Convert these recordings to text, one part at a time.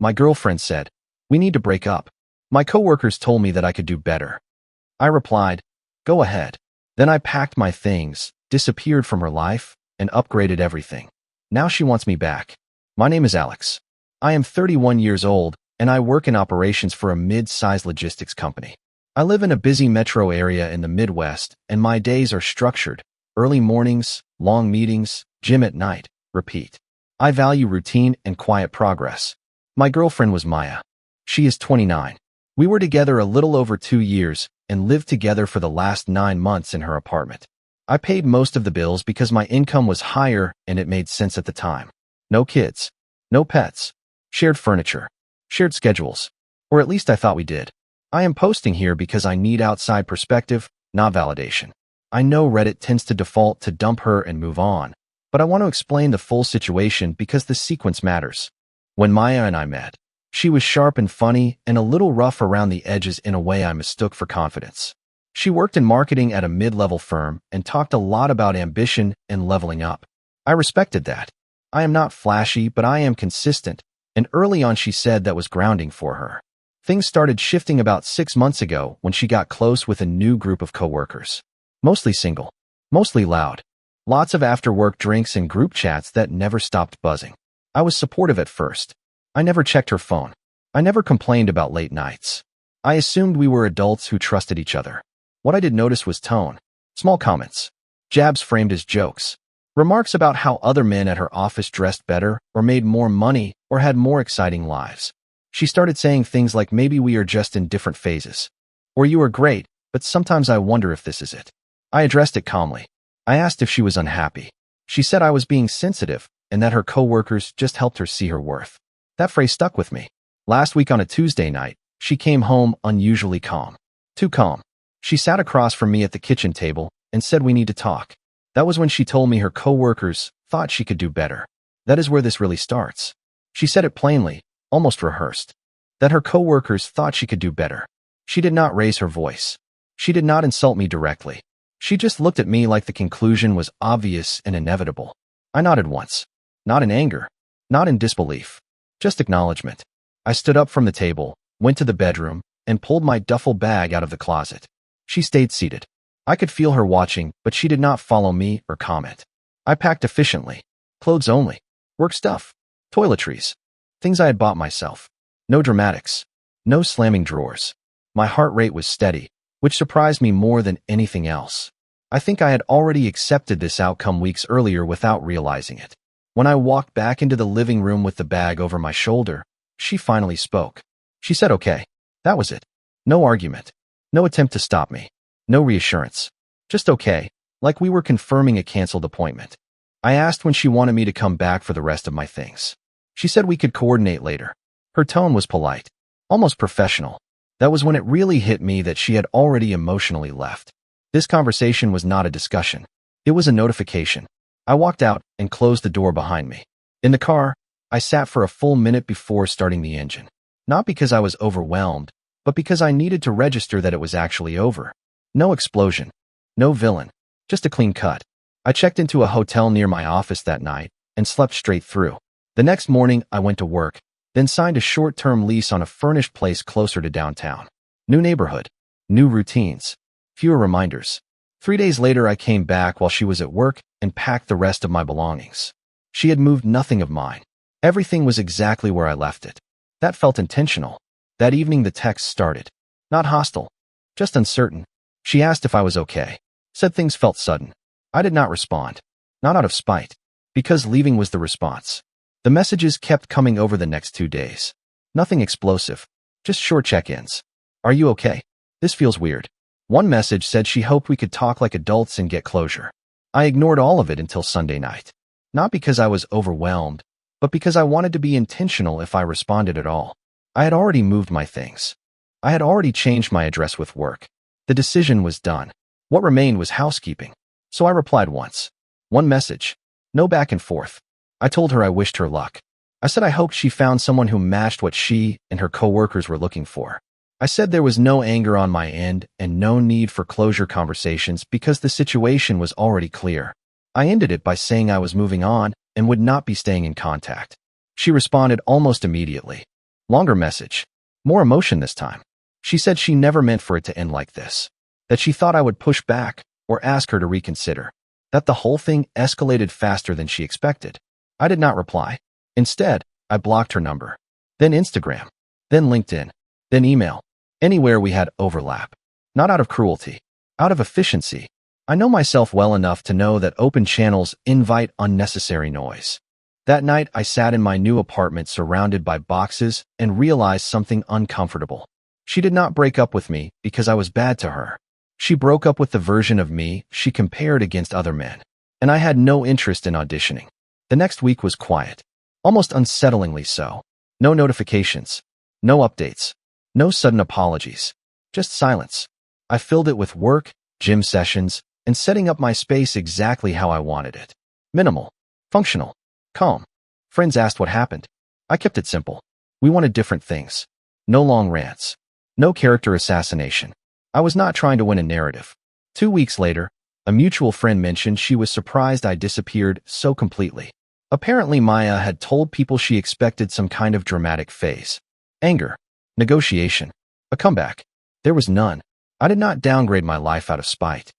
My girlfriend said, "We need to break up. My coworkers told me that I could do better." I replied, "Go ahead." Then I packed my things, disappeared from her life, and upgraded everything. Now she wants me back. My name is Alex. I am 31 years old, and I work in operations for a mid-sized logistics company. I live in a busy metro area in the Midwest, and my days are structured. Early mornings, long meetings, gym at night, repeat. I value routine and quiet progress. My girlfriend was Maya. She is 29. We were together a little over 2 years and lived together for the last 9 months in her apartment. I paid most of the bills because my income was higher and it made sense at the time. No kids, no pets, shared furniture, shared schedules, or at least I thought we did. I am posting here because I need outside perspective, not validation. I know Reddit tends to default to dump her and move on, but I want to explain the full situation because the sequence matters. When Maya and I met, she was sharp and funny and a little rough around the edges in a way I mistook for confidence. She worked in marketing at a mid-level firm and talked a lot about ambition and leveling up. I respected that. I am not flashy, but I am consistent, and early on she said that was grounding for her. Things started shifting about 6 months ago when she got close with a new group of coworkers. Mostly single, mostly loud. Lots of after-work drinks and group chats that never stopped buzzing. I was supportive at first. I never checked her phone. I never complained about late nights. I assumed we were adults who trusted each other. What I did notice was tone. Small comments. Jabs framed as jokes. Remarks about how other men at her office dressed better or made more money or had more exciting lives. She started saying things like, "Maybe we are just in different phases." Or, "You are great, but sometimes I wonder if this is it." I addressed it calmly. I asked if she was unhappy. She said I was being sensitive and that her coworkers just helped her see her worth. That phrase stuck with me. Last week on a Tuesday night, she came home unusually calm. Too calm. She sat across from me at the kitchen table and said we need to talk. That was when she told me her coworkers thought she could do better. That is where this really starts. She said it plainly, almost rehearsed. That her coworkers thought she could do better. She did not raise her voice. She did not insult me directly. She just looked at me like the conclusion was obvious and inevitable. I nodded once. Not in anger. Not in disbelief. Just acknowledgement. I stood up from the table, went to the bedroom, and pulled my duffel bag out of the closet. She stayed seated. I could feel her watching, but she did not follow me or comment. I packed efficiently. Clothes only. Work stuff. Toiletries. Things I had bought myself. No dramatics. No slamming drawers. My heart rate was steady, which surprised me more than anything else. I think I had already accepted this outcome weeks earlier without realizing it. When I walked back into the living room with the bag over my shoulder, she finally spoke. She said, "Okay." That was it. No argument. No attempt to stop me. No reassurance. Just okay, like we were confirming a canceled appointment. I asked when she wanted me to come back for the rest of my things. She said we could coordinate later. Her tone was polite, almost professional. That was when it really hit me that she had already emotionally left. This conversation was not a discussion. It was a notification. I walked out and closed the door behind me. In the car, I sat for a full minute before starting the engine. Not because I was overwhelmed, but because I needed to register that it was actually over. No explosion. No villain. Just a clean cut. I checked into a hotel near my office that night and slept straight through. The next morning, I went to work, then signed a short-term lease on a furnished place closer to downtown. New neighborhood. New routines. Fewer reminders. 3 days later, I came back while she was at work and packed the rest of my belongings. She had moved nothing of mine. Everything was exactly where I left it. That felt intentional. That evening, the text started. Not hostile. Just uncertain. She asked if I was okay. Said things felt sudden. I did not respond. Not out of spite. Because leaving was the response. The messages kept coming over the next 2 days. Nothing explosive. Just short check-ins. "Are you okay? This feels weird." One message said she hoped we could talk like adults and get closure. I ignored all of it until Sunday night. Not because I was overwhelmed, but because I wanted to be intentional if I responded at all. I had already moved my things. I had already changed my address with work. The decision was done. What remained was housekeeping. So I replied once. One message. No back and forth. I told her I wished her luck. I said I hoped she found someone who matched what she and her coworkers were looking for. I said there was no anger on my end and no need for closure conversations because the situation was already clear. I ended it by saying I was moving on and would not be staying in contact. She responded almost immediately. Longer message. More emotion this time. She said she never meant for it to end like this. That she thought I would push back or ask her to reconsider. That the whole thing escalated faster than she expected. I did not reply. Instead, I blocked her number. Then Instagram. Then LinkedIn. Then email. Anywhere we had overlap. Not out of cruelty. Out of efficiency. I know myself well enough to know that open channels invite unnecessary noise. That night, I sat in my new apartment surrounded by boxes and realized something uncomfortable. She did not break up with me because I was bad to her. She broke up with the version of me she compared against other men. And I had no interest in auditioning. The next week was quiet. Almost unsettlingly so. No notifications. No updates. No sudden apologies. Just silence. I filled it with work, gym sessions, and setting up my space exactly how I wanted it. Minimal. Functional. Calm. Friends asked what happened. I kept it simple. We wanted different things. No long rants. No character assassination. I was not trying to win a narrative. 2 weeks later, a mutual friend mentioned she was surprised I disappeared so completely. Apparently, Maya had told people she expected some kind of dramatic phase. Anger. Negotiation. A comeback. There was none. I did not downgrade my life out of spite.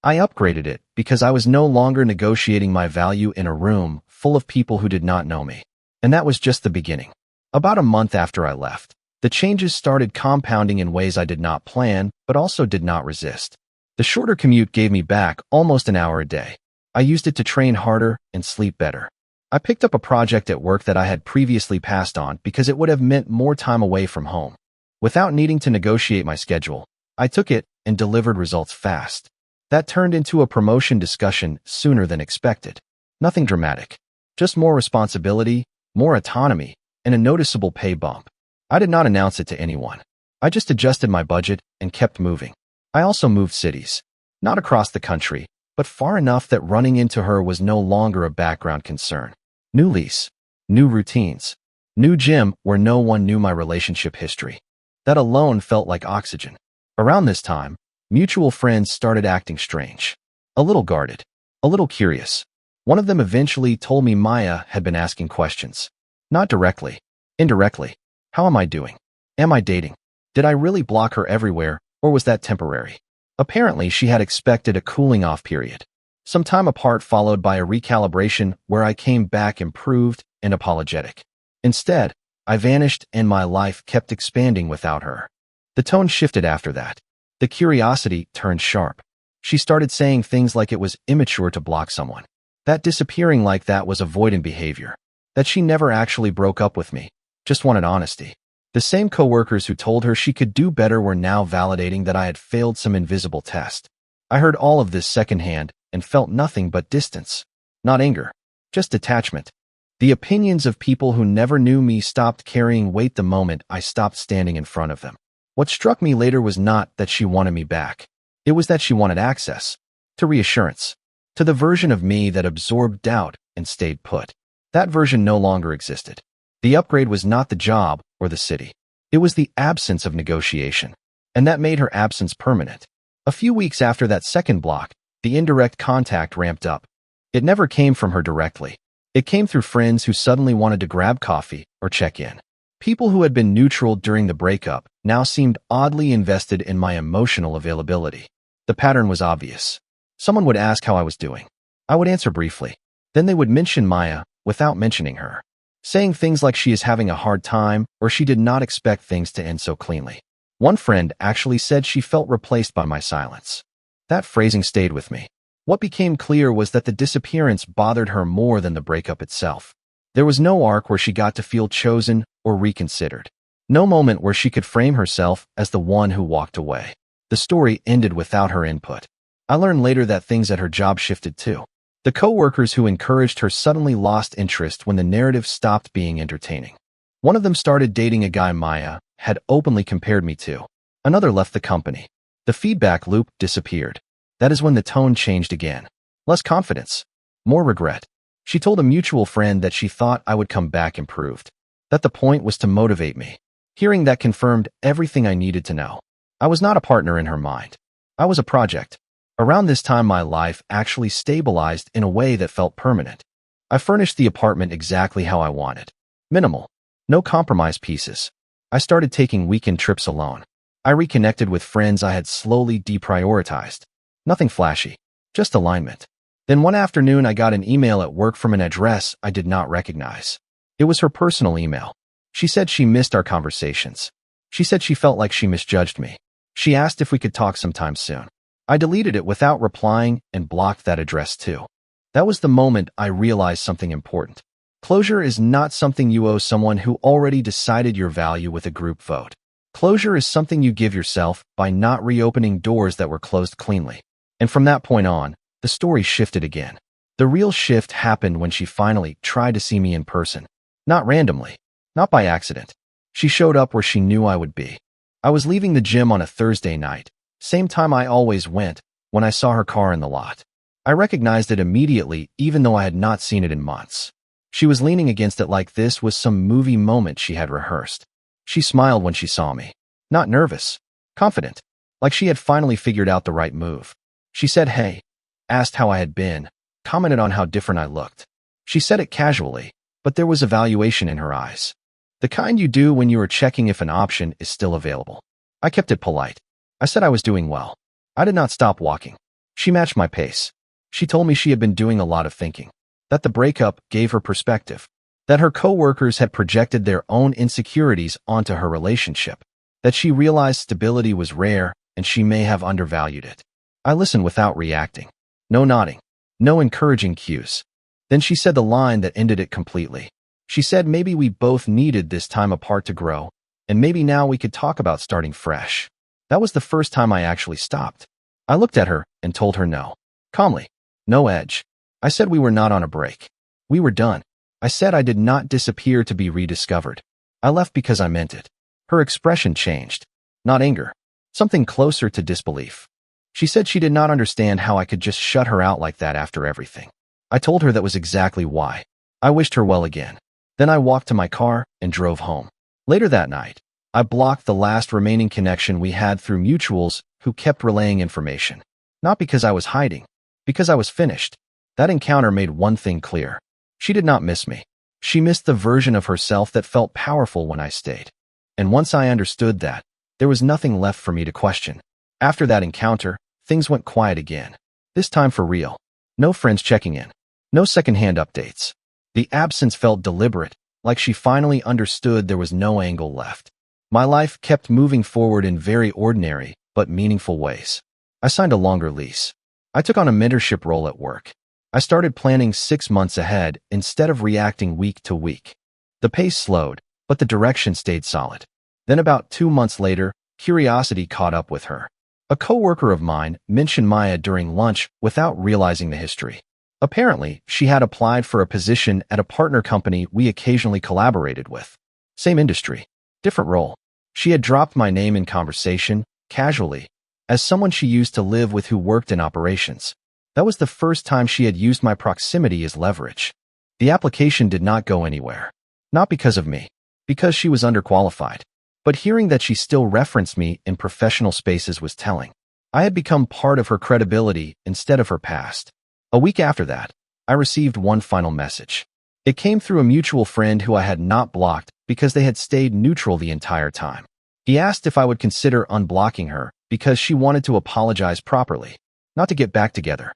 I upgraded it because I was no longer negotiating my value in a room full of people who did not know me. And that was just the beginning. About a month after I left, the changes started compounding in ways I did not plan, but also did not resist. The shorter commute gave me back almost an hour a day. I used it to train harder and sleep better. I picked up a project at work that I had previously passed on because it would have meant more time away from home. Without needing to negotiate my schedule, I took it and delivered results fast. That turned into a promotion discussion sooner than expected. Nothing dramatic. Just more responsibility, more autonomy, and a noticeable pay bump. I did not announce it to anyone. I just adjusted my budget and kept moving. I also moved cities. Not across the country, but far enough that running into her was no longer a background concern. New lease. New routines. New gym where no one knew my relationship history. That alone felt like oxygen. Around this time, mutual friends started acting strange. A little guarded. A little curious. One of them eventually told me Maya had been asking questions. Not directly. Indirectly. How am I doing? Am I dating? Did I really block her everywhere, or was that temporary? Apparently, she had expected a cooling-off period. Some time apart followed by a recalibration where I came back improved and apologetic. Instead, I vanished and my life kept expanding without her. The tone shifted after that. The curiosity turned sharp. She started saying things like it was immature to block someone. That disappearing like that was avoidant behavior. That she never actually broke up with me. Just wanted honesty. The same coworkers who told her she could do better were now validating that I had failed some invisible test. I heard all of this secondhand and felt nothing but distance. Not anger. Just detachment. The opinions of people who never knew me stopped carrying weight the moment I stopped standing in front of them. What struck me later was not that she wanted me back. It was that she wanted access. To reassurance. To the version of me that absorbed doubt and stayed put. That version no longer existed. The upgrade was not the job or the city. It was the absence of negotiation. And that made her absence permanent. A few weeks after that second block, the indirect contact ramped up. It never came from her directly. It came through friends who suddenly wanted to grab coffee or check in. People who had been neutral during the breakup now seemed oddly invested in my emotional availability. The pattern was obvious. Someone would ask how I was doing. I would answer briefly. Then they would mention Maya without mentioning her, saying things like she is having a hard time or she did not expect things to end so cleanly. One friend actually said she felt replaced by my silence. That phrasing stayed with me. What became clear was that the disappearance bothered her more than the breakup itself. There was no arc where she got to feel chosen or reconsidered. No moment where she could frame herself as the one who walked away. The story ended without her input. I learned later that things at her job shifted too. The coworkers who encouraged her suddenly lost interest when the narrative stopped being entertaining. One of them started dating a guy Maya had openly compared me to. Another left the company. The feedback loop disappeared. That is when the tone changed again. Less confidence. More regret. She told a mutual friend that she thought I would come back improved. That the point was to motivate me. Hearing that confirmed everything I needed to know. I was not a partner in her mind. I was a project. Around this time, my life actually stabilized in a way that felt permanent. I furnished the apartment exactly how I wanted. Minimal. No compromise pieces. I started taking weekend trips alone. I reconnected with friends I had slowly deprioritized. Nothing flashy, just alignment. Then one afternoon I got an email at work from an address I did not recognize. It was her personal email. She said she missed our conversations. She said she felt like she misjudged me. She asked if we could talk sometime soon. I deleted it without replying and blocked that address too. That was the moment I realized something important. Closure is not something you owe someone who already decided your value with a group vote. Closure is something you give yourself by not reopening doors that were closed cleanly. And from that point on, the story shifted again. The real shift happened when she finally tried to see me in person. Not randomly, not by accident. She showed up where she knew I would be. I was leaving the gym on a Thursday night, same time I always went, when I saw her car in the lot. I recognized it immediately, even though I had not seen it in months. She was leaning against it like this was some movie moment she had rehearsed. She smiled when she saw me. Not nervous, confident, like she had finally figured out the right move. She said hey, asked how I had been, commented on how different I looked. She said it casually, but there was evaluation in her eyes. The kind you do when you are checking if an option is still available. I kept it polite. I said I was doing well. I did not stop walking. She matched my pace. She told me she had been doing a lot of thinking, that the breakup gave her perspective, that her coworkers had projected their own insecurities onto her relationship, that she realized stability was rare and she may have undervalued it. I listened without reacting. No nodding. No encouraging cues. Then she said the line that ended it completely. She said maybe we both needed this time apart to grow, and maybe now we could talk about starting fresh. That was the first time I actually stopped. I looked at her and told her no. Calmly. No edge. I said we were not on a break. We were done. I said I did not disappear to be rediscovered. I left because I meant it. Her expression changed. Not anger. Something closer to disbelief. She said she did not understand how I could just shut her out like that after everything. I told her that was exactly why. I wished her well again. Then I walked to my car and drove home. Later that night, I blocked the last remaining connection we had through mutuals who kept relaying information. Not because I was hiding, because I was finished. That encounter made one thing clear. She did not miss me. She missed the version of herself that felt powerful when I stayed. And once I understood that, there was nothing left for me to question. After that encounter, things went quiet again. This time for real. No friends checking in. No secondhand updates. The absence felt deliberate, like she finally understood there was no angle left. My life kept moving forward in very ordinary, but meaningful ways. I signed a longer lease. I took on a mentorship role at work. I started planning 6 months ahead instead of reacting week to week. The pace slowed, but the direction stayed solid. Then about 2 months later, curiosity caught up with her. A coworker of mine mentioned Maya during lunch without realizing the history. Apparently, she had applied for a position at a partner company we occasionally collaborated with. Same industry, different role. She had dropped my name in conversation, casually, as someone she used to live with who worked in operations. That was the first time she had used my proximity as leverage. The application did not go anywhere. Not because of me, because she was underqualified. But hearing that she still referenced me in professional spaces was telling. I had become part of her credibility instead of her past. A week after that, I received one final message. It came through a mutual friend who I had not blocked because they had stayed neutral the entire time. He asked if I would consider unblocking her because she wanted to apologize properly, not to get back together,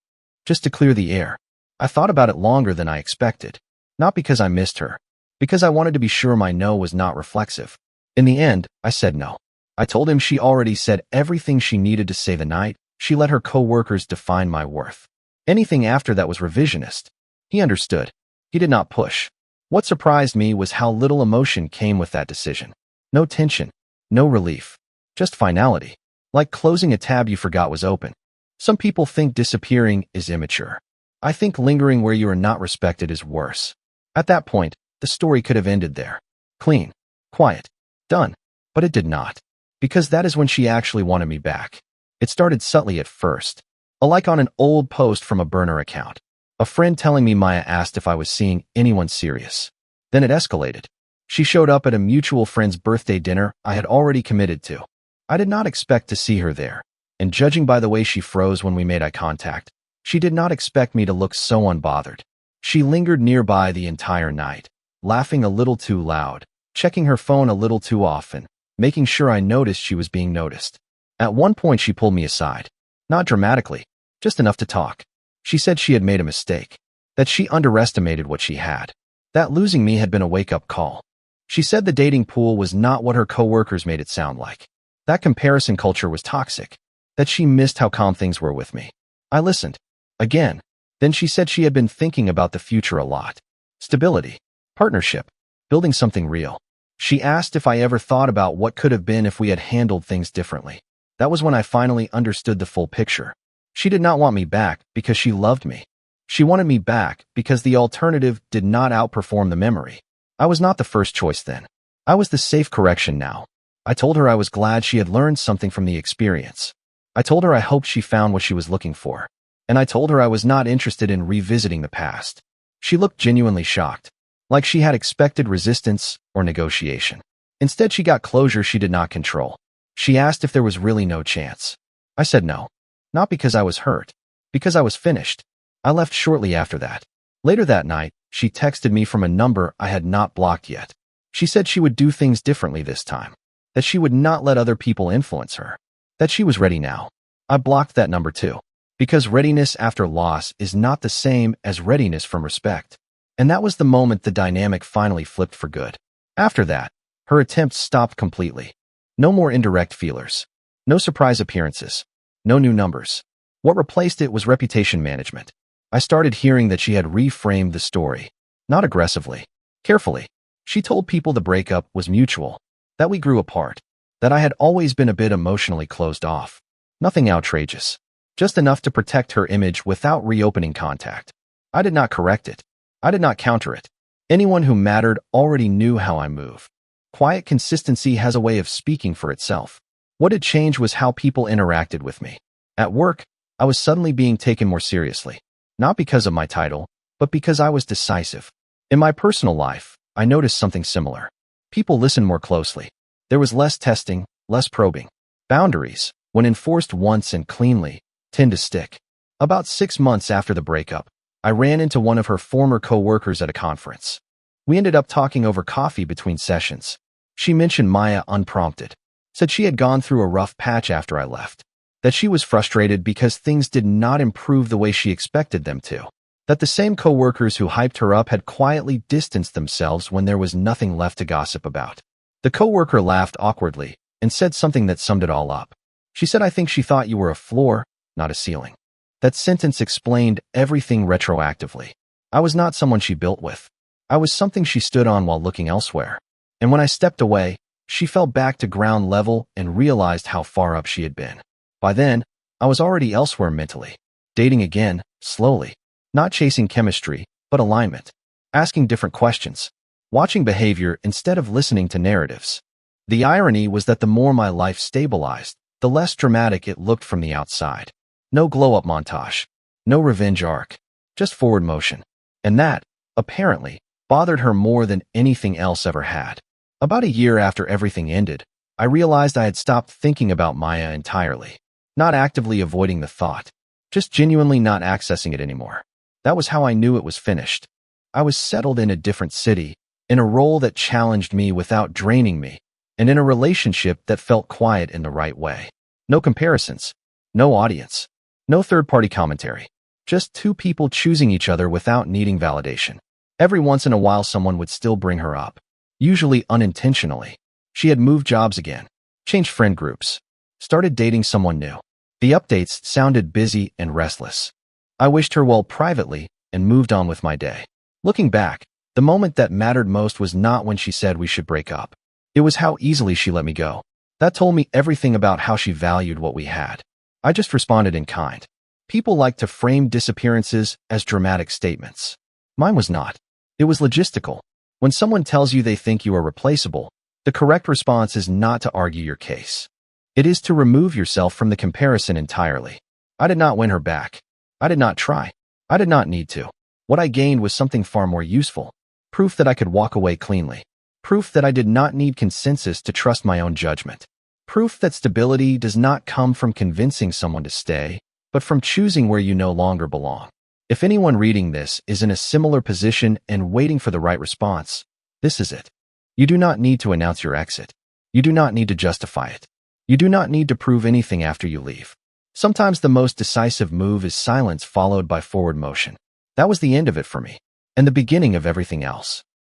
just to clear the air. I thought about it longer than I expected, not because I missed her, because I wanted to be sure my no was not reflexive. In the end, I said no. I told him she already said everything she needed to say the night. She let her coworkers define my worth. Anything after that was revisionist. He understood. He did not push. What surprised me was how little emotion came with that decision. No tension, no relief, just finality. Like closing a tab you forgot was open. Some people think disappearing is immature. I think lingering where you are not respected is worse. At that point, the story could have ended there. Clean, quiet, done. But it did not. Because that is when she actually wanted me back. It started subtly at first. A like on an old post from a burner account. A friend telling me Maya asked if I was seeing anyone serious. Then it escalated. She showed up at a mutual friend's birthday dinner I had already committed to. I did not expect to see her there, and judging by the way she froze when we made eye contact, she did not expect me to look so unbothered. She lingered nearby the entire night, laughing a little too loud, checking her phone a little too often, making sure I noticed she was being noticed. At one point, she pulled me aside. Not dramatically, just enough to talk. She said she had made a mistake, that she underestimated what she had, that losing me had been a wake-up call. She said the dating pool was not what her coworkers made it sound like, that comparison culture was toxic, that she missed how calm things were with me. I listened. Again. Then she said she had been thinking about the future a lot. Stability, partnership, building something real. She asked if I ever thought about what could have been if we had handled things differently. That was when I finally understood the full picture. She did not want me back because she loved me. She wanted me back because the alternative did not outperform the memory. I was not the first choice then. I was the safe correction now. I told her I was glad she had learned something from the experience. I told her I hoped she found what she was looking for. And I told her I was not interested in revisiting the past. She looked genuinely shocked, like she had expected resistance or negotiation. Instead, she got closure she did not control. She asked if there was really no chance. I said no. Not because I was hurt, because I was finished. I left shortly after that. Later that night, she texted me from a number I had not blocked yet. She said she would do things differently this time, that she would not let other people influence her, that she was ready now. I blocked that number too, because readiness after loss is not the same as readiness from respect. And that was the moment the dynamic finally flipped for good. After that, her attempts stopped completely. No more indirect feelers. No surprise appearances. No new numbers. What replaced it was reputation management. I started hearing that she had reframed the story. Not aggressively. Carefully. She told people the breakup was mutual. That we grew apart. That I had always been a bit emotionally closed off. Nothing outrageous. Just enough to protect her image without reopening contact. I did not correct it. I did not counter it. Anyone who mattered already knew how I move. Quiet consistency has a way of speaking for itself. What had changed was how people interacted with me. At work, I was suddenly being taken more seriously. Not because of my title, but because I was decisive. In my personal life, I noticed something similar. People listened more closely. There was less testing, less probing. Boundaries, when enforced once and cleanly, tend to stick. About 6 months after the breakup, I ran into one of her former coworkers at a conference. We ended up talking over coffee between sessions. She mentioned Maya unprompted. Said she had gone through a rough patch after I left. That she was frustrated because things did not improve the way she expected them to. That the same coworkers who hyped her up had quietly distanced themselves when there was nothing left to gossip about. The coworker laughed awkwardly and said something that summed it all up. She said, "I think she thought you were a floor, not a ceiling." That sentence explained everything retroactively. I was not someone she built with. I was something she stood on while looking elsewhere. And when I stepped away, she fell back to ground level and realized how far up she had been. By then, I was already elsewhere mentally. Dating again, slowly. Not chasing chemistry, but alignment. Asking different questions. Watching behavior instead of listening to narratives. The irony was that the more my life stabilized, the less dramatic it looked from the outside. No glow-up montage. No revenge arc. Just forward motion. And that, apparently, bothered her more than anything else ever had. About a year after everything ended, I realized I had stopped thinking about Maya entirely. Not actively avoiding the thought. Just genuinely not accessing it anymore. That was how I knew it was finished. I was settled in a different city, in a role that challenged me without draining me, and in a relationship that felt quiet in the right way. No comparisons. No audience. No third-party commentary. Just two people choosing each other without needing validation. Every once in a while someone would still bring her up. Usually unintentionally. She had moved jobs again. Changed friend groups. Started dating someone new. The updates sounded busy and restless. I wished her well privately and moved on with my day. Looking back, the moment that mattered most was not when she said we should break up. It was how easily she let me go. That told me everything about how she valued what we had. I just responded in kind. People like to frame disappearances as dramatic statements. Mine was not. It was logistical. When someone tells you they think you are replaceable, the correct response is not to argue your case. It is to remove yourself from the comparison entirely. I did not win her back. I did not try. I did not need to. What I gained was something far more useful. Proof that I could walk away cleanly. Proof that I did not need consensus to trust my own judgment. Proof that stability does not come from convincing someone to stay, but from choosing where you no longer belong. If anyone reading this is in a similar position and waiting for the right response, this is it. You do not need to announce your exit. You do not need to justify it. You do not need to prove anything after you leave. Sometimes the most decisive move is silence followed by forward motion. That was the end of it for me, and the beginning of everything else.